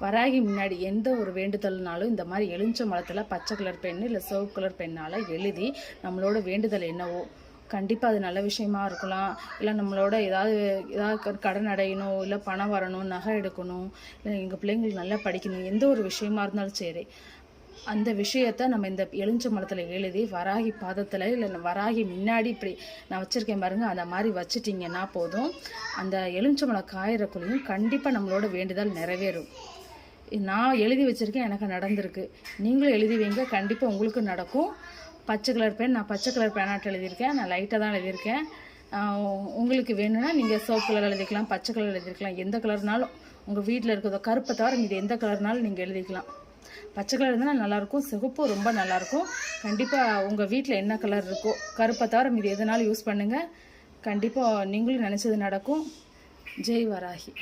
வராகி முன்னாடி எந்த ஒரு வேண்டுதல்னாலும் இந்த மாதிரி எலுமிச்சம்பழத்தில் பச்சை கலர் பென் இல்லை சிவப்பு கலர் பெண்ணால் எழுதி நம்மளோட வேண்டுதல் என்னவோ கண்டிப்பாக அது நல்ல விஷயமா இருக்கலாம். இல்லை நம்மளோட ஏதாவது கடன் அடையணும், இல்லை பணம் வரணும், நகை எடுக்கணும், இல்லை எங்கள் பிள்ளைங்களுக்கு நல்லா படிக்கணும், எந்த ஒரு விஷயமா இருந்தாலும் சரி அந்த விஷயத்த நம்ம இந்த எலுமிச்சம்பழத்தில் எழுதி வராகி பாதத்தில் இல்லை வராகி முன்னாடி இப்படி நான் வச்சுருக்கேன் பாருங்க, அந்த மாதிரி வச்சுட்டிங்கன்னா போதும். அந்த எலுமிச்சம்பழம் காயிறக்குள்ளேயும் கண்டிப்பாக நம்மளோட வேண்டுதல் நிறைவேறும். நான் எழுதி வச்சுருக்கேன், எனக்கு நடந்திருக்கு. நீங்களும் எழுதி வைங்க, கண்டிப்பாக உங்களுக்கு நடக்கும். பச்சை கலர் பென், நான் பச்சை கலர் பேனாட்டு எழுதியிருக்கேன், நான் லைட்டாக தான் எழுதியிருக்கேன். உங்களுக்கு வேணும்னா நீங்கள் சிவப்பு கலர் எழுதிக்கலாம், பச்சை கலர் எழுதிக்கலாம், எந்த கலர்னாலும் உங்கள் வீட்டில் இருக்கிறதோ கருப்பை தவிர இது எந்த கலர்னாலும் நீங்கள் எழுதிக்கலாம். பச்சை கலர் இருந்தால் நல்லாயிருக்கும், சிவப்பு ரொம்ப நல்லாயிருக்கும். கண்டிப்பாக உங்கள் வீட்டில் என்ன கலர் இருக்கோ கருப்பை தவிர இது எதனாலும் யூஸ் பண்ணுங்கள். கண்டிப்பாக நீங்களும் நினச்சது நடக்கும். ஜெய் வராகி.